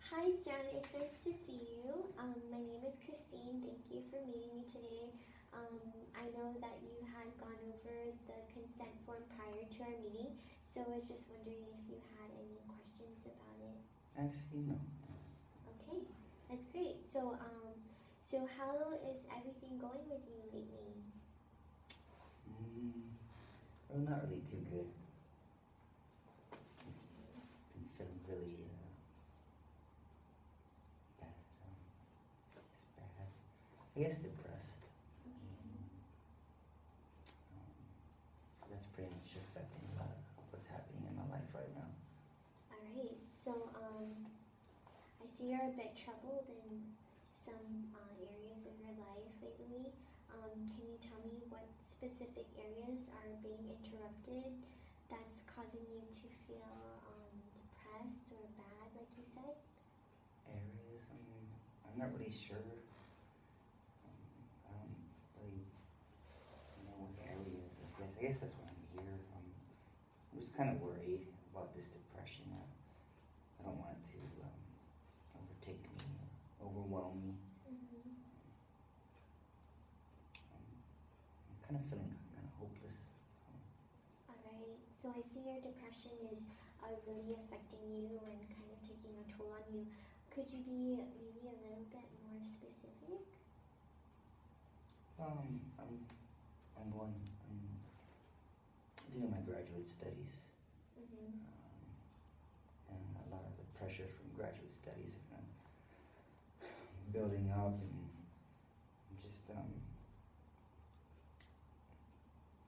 Hi, Stan. It's nice to see you. My name is Christine. Thank you for meeting me today. I know that you had gone over the consent form prior to our meeting, so I was just wondering if you had any questions about it. Actually, no. Okay, that's great. So how is everything going with you lately? Well, not really too good. Been feeling really bad. It's bad. I guess depressed. So that's pretty much affecting a lot of what's happening in my life right now. All right. I see you're a bit troubled in some areas of your life lately. Can you tell me what specific areas are being interrupted that's causing you to feel depressed or bad, like you said? Areas, I'm not really sure. I don't really know what areas. I guess that's why I'm here. I'm just kind of worried about this depression. I don't want it to overtake me, overwhelm me. Mm-hmm. I'm kind of feeling kind of hopeless. All right. So I see your depression is really affecting you and kind of taking a toll on you. Could you be maybe a little bit more specific? I'm doing my graduate studies, Mm-hmm. and a lot of the pressure from graduate studies are kind of building up, and just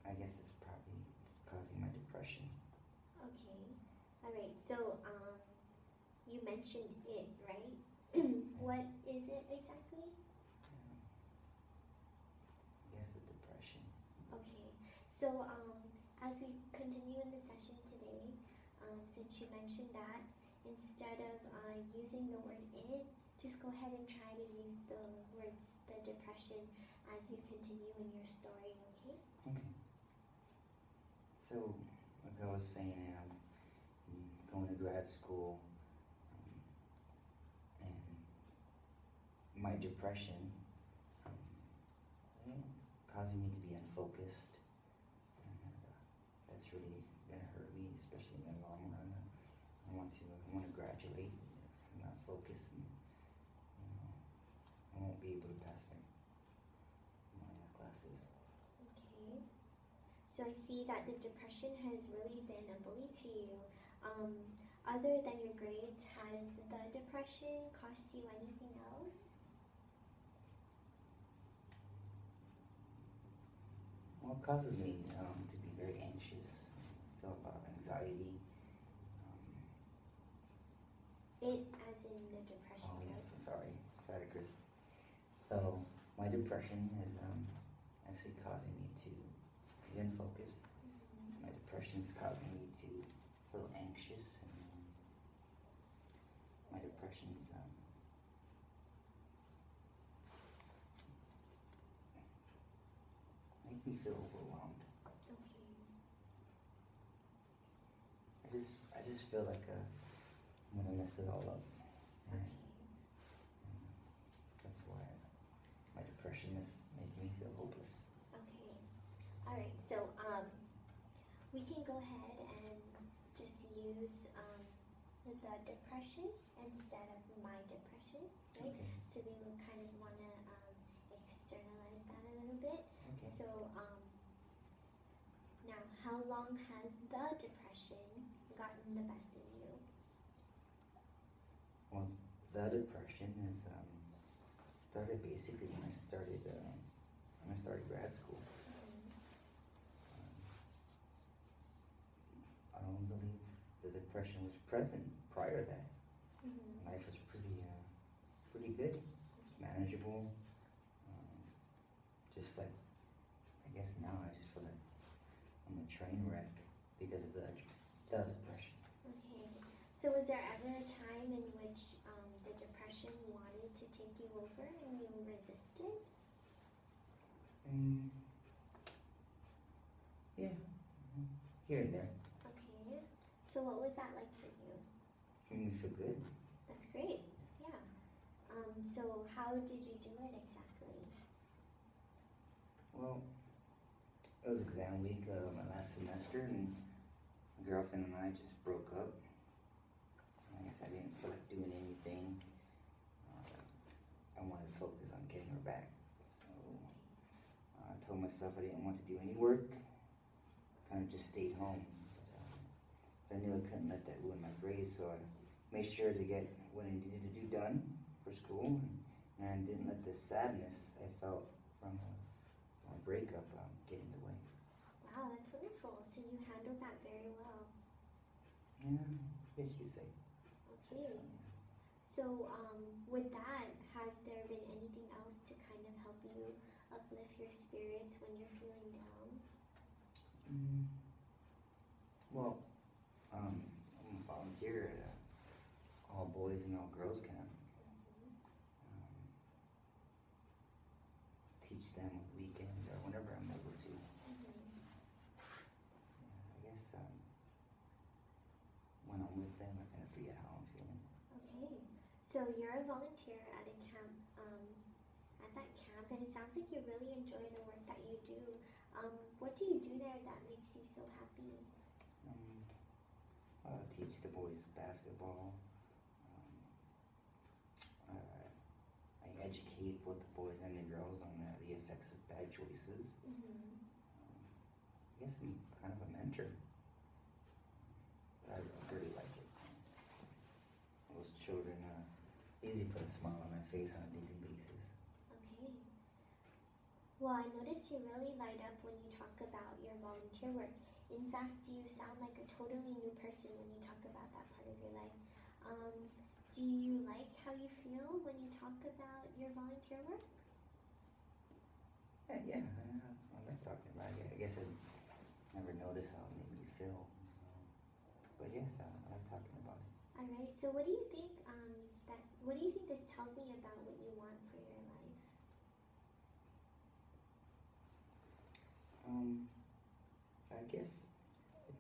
I guess it's probably causing my depression. Okay. All right. So you mentioned it, right? What is it exactly? I guess the depression. Okay. So as we continue in the session today, since you mentioned that, instead of using the word it, just go ahead and try to use the words the depression as you continue in your story, okay? Okay. So, like I was saying, I'm going to grad school, and my depression causing me to be unfocused, and that's really gonna hurt me, especially in the long run. I want to graduate. If I'm not focused, and I won't be able to pass my classes. Okay. So I see that the depression has really been a bully to you. Other than your grades, has the depression cost you anything else? Well, it causes me to be very anxious, feel a lot of anxiety. It as in the depression, Oh right? yes, sorry, Chris. So my depression is actually causing me to be unfocused. Mm-hmm. My depression is causing me to feel anxious, and my depression is make me feel overwhelmed. Okay. I just feel like I'm gonna mess it all up. And Okay. that's why my depression is making me feel hopeless. Okay. All right. So we can go ahead and just use the depression instead of my depression, right? Okay. So they will kind of want to externalize that a little bit. Okay. So now, how long has the depression gotten the best of you? Well, the depression is started basically when I started grad school. I don't believe the depression was present prior to that. Mm-hmm. Life was pretty good. It's manageable. Just like, I guess now I just feel like I'm a train wreck because of the depression. Okay. So was there ever a time in which the depression wanted to take you over and you resisted? Yeah, here and there. Okay. So what was that like for you? Made me feel good. That's great. So how did you do it exactly? Well, it was exam week my last semester, and my girlfriend and I just broke up. I guess I didn't feel like doing anything. I wanted to focus on getting her back. So I told myself I didn't want to do any work. Kind of just stayed home. But I knew I couldn't let that ruin my grades, so I made sure to get what I needed to do done for school, and I didn't let the sadness I felt from our breakup get in the way. Wow, that's wonderful. So you handled that very well. Yeah, I guess you could say. Okay. So with that, has there been anything else to kind of help you uplift your spirits when you're feeling down? Well, I'm a volunteer at a all boys and all girls camp. Teach them on weekends or whenever I'm able to. I guess when I'm with them, I kind of forget how I'm feeling. Okay. So you're a volunteer at a camp, at that camp, and it sounds like you really enjoy the work that you do. What do you do there that makes you so happy? I teach the boys basketball. I educate both the boys and the girls on the effects of bad choices. I guess I'm kind of a mentor. I really like it. Those children usually put a smile on my face on a daily basis. Okay. Well, I noticed you really light up when you talk about your volunteer work. In fact, you sound like a totally new person when you talk about that part of your life. Do you like how you feel when you talk about your volunteer work? Yeah, I like talking about it. I guess I never noticed how it made me feel. But yes, I like talking about it. All right. So, what do you think? What do you think this tells me about what you want for your life? I guess it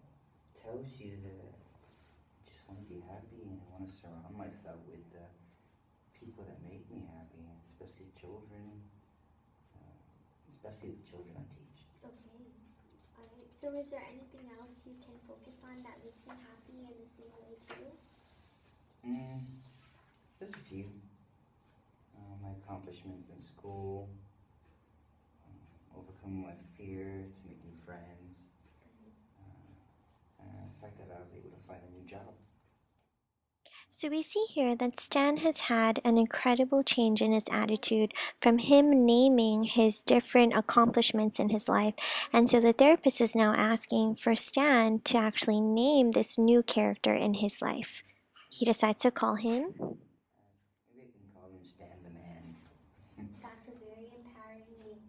tells you that I just want to be happy and I want to surround myself with people that make me happy, especially children, especially the children I teach. Okay. All right. So, is there anything else you can focus on that makes you happy in the same way too? There's a few. My accomplishments in school, overcoming my fear to make new friends, and the fact that I was able to find a new job. So we see here that Stan has had an incredible change in his attitude from him naming his different accomplishments in his life. And so the therapist is now asking for Stan to actually name this new character in his life. He decides to call him. Maybe I can call him Stan the Man. That's a very empowering name.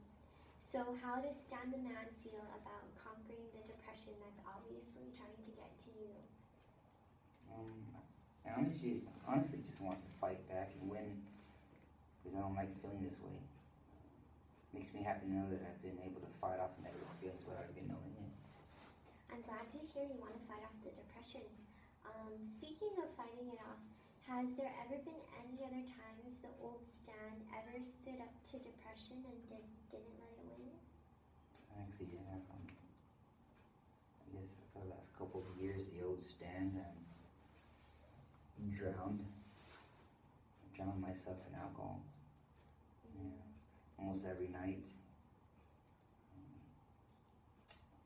So how does Stan the Man feel about conquering the depression that's obviously trying to get to you? I honestly just want to fight back and win because I don't like feeling this way. Makes me happy to know that I've been able to fight off the negative feelings without even knowing it. I'm glad to hear you want to fight off the depression. Speaking of fighting it off, has there ever been any other times the old Stan ever stood up to depression and didn't let it win? Actually, yeah. I guess for the last couple of years, the old Stan drowned myself in alcohol. Yeah, almost every night.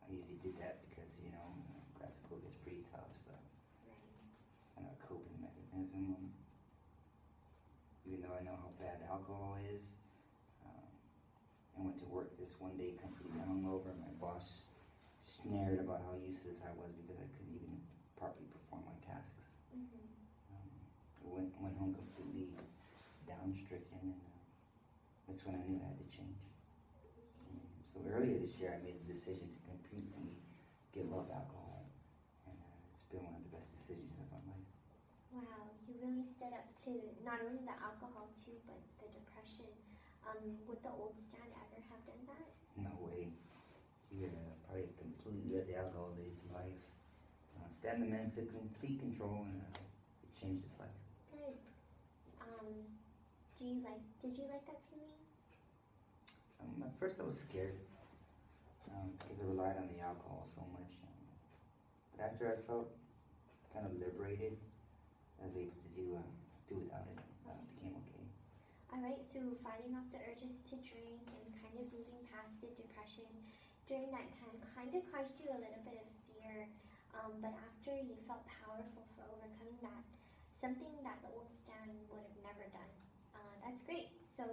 I usually did that because grad school gets pretty tough, so kind of a coping mechanism. Even though I know how bad alcohol is, I went to work this one day completely hungover. My boss sneered about how useless I was because I couldn't even properly perform my tasks. Went home completely down-stricken, and that's when I knew I had to change. So earlier this year, I made the decision to completely give up alcohol, and it's been one of the best decisions of my life. Wow, you really stood up to not only the alcohol too, but the depression. Would the old Stan ever have done that? No way. He probably completely let the alcohol lead his life. Stan the Man took complete control, and it changed his life. Good. Did you like that feeling? At first I was scared because I relied on the alcohol so much. But after I felt kind of liberated, I was able to do without it. Became okay. Alright, so fighting off the urges to drink and kind of moving past the depression during that time kind of caused you a little bit of fear, but after you felt powerful for overcoming that, something that the old Stan would have never done. That's great. So,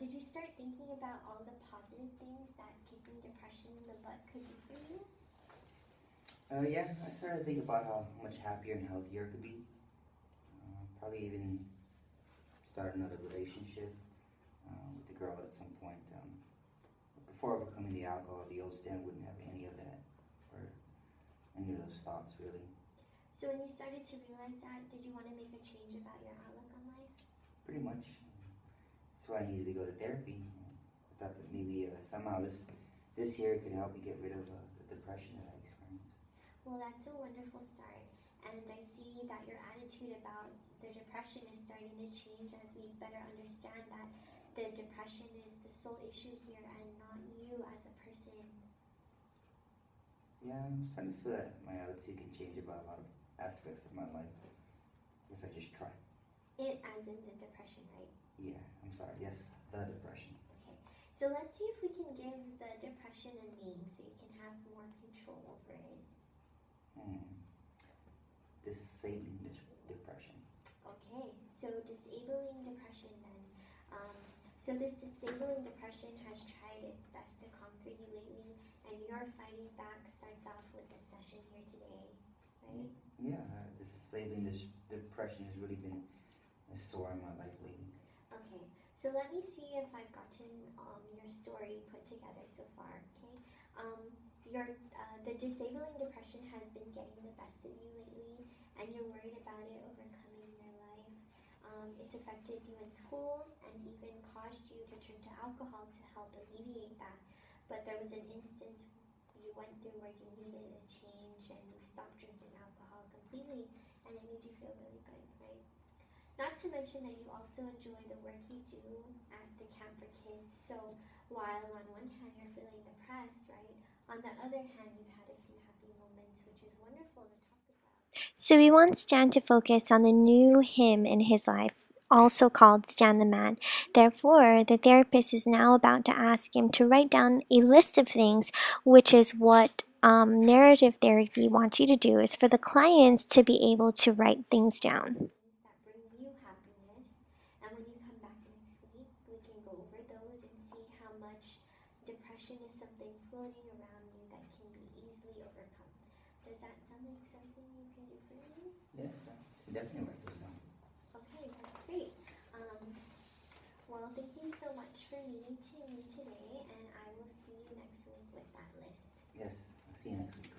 did you start thinking about all the positive things that kicking depression in the butt could do for you? Yeah, I started to think about how much happier and healthier I could be. Probably even start another relationship with the girl at some point. Before overcoming the alcohol, the old Stan wouldn't have any of that or any of those thoughts really. So when you started to realize that, did you want to make a change about your outlook on life? Pretty much. That's why I needed to go to therapy. I thought that maybe somehow this year could help me get rid of the depression that I experienced. Well, that's a wonderful start. And I see that your attitude about the depression is starting to change as we better understand that the depression is the sole issue here and not you as a person. Yeah, I'm starting to feel that my attitude can change about a lot of aspects of my life if I just try. It as in the depression, right? Yeah, I'm sorry. Yes, the depression. Okay. So let's see if we can give the depression a name so you can have more control over it. Disabling depression. Okay, so disabling depression then. So this disabling depression has tried its best to conquer you lately, and your fighting back starts off with the session here today, right? Yeah, disabling depression has really been a story in my life lately. Okay, so let me see if I've gotten your story put together so far, okay? The disabling depression has been getting the best of you lately, and you're worried about it overcoming your life. It's affected you in school and even caused you to turn to alcohol to help alleviate that. But there was an instance you went through where you needed a change and you stopped drinking alcohol completely, and it made you feel really good, right? Not to mention that you also enjoy the work you do at the camp for kids. So while on one hand you're feeling depressed, right? On the other hand, you've had a few happy moments, which is wonderful to talk about. So we want Stan to focus on the new him in his life, also called Stan the Man. Therefore, the therapist is now about to ask him to write down a list of things, which is what narrative therapy wants you to do, is for the clients to be able to write things down. That bring you happiness, and when you come back next week, we can go over those and see how much depression is something floating around you that can be easily overcome. Does that sound like something you can do for me? Yes, definitely write those down. Okay, that's great. Well, thank you so much for meeting me today, and I will see you next week with that list. Yes, I'll see you next week.